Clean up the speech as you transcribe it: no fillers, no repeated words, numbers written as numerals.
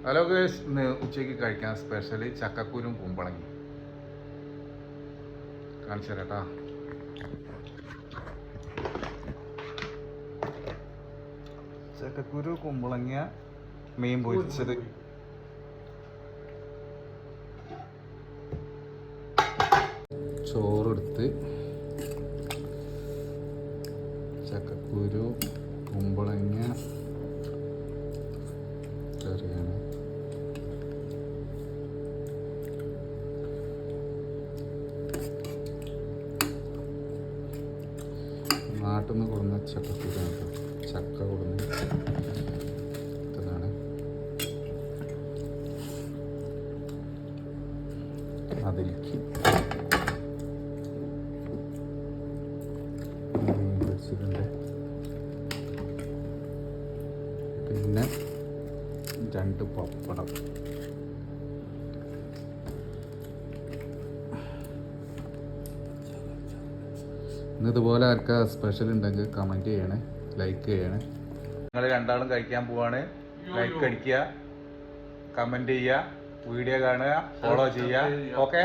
Hello guys, ഇന്ന് ഉച്ചയ്ക്ക് കഴിക്കാൻ സ്പെഷ്യൽ ചക്കക്കുരും കുമ്പളങ്ങി കാണിച്ചു തരാം കേട്ടോ. ചക്കക്കുരു കുമ്പളങ്ങ മീൻ പൊരിച്ചത്, ചോറെടുത്ത് ചക്കക്കുരു കുമ്പളങ്ങ കറിയാണ്. നാട്ടിൽ നിന്ന് കൊടുന്ന ചക്കക്കുരാണ്, ചക്ക കൊടുന്ന് ഇതാണ്. അതിലേക്ക് പൊരിച്ചിട്ടുണ്ട്, പിന്നെ 2 പപ്പടം. ഇന്നിതുപോലെ ആർക്കാ സ്പെഷ്യൽ ഉണ്ടെങ്കിൽ കമൻറ്റ് ചെയ്യണേ, ലൈക്ക് ചെയ്യണേ. നിങ്ങൾ രണ്ടാളും കഴിക്കാൻ പോവാണ്. ലൈക്ക് അടിക്കുക, കമൻറ്റ് ചെയ്യുക, വീഡിയോ കാണുക, ഫോളോ ചെയ്യുക. ഓക്കെ.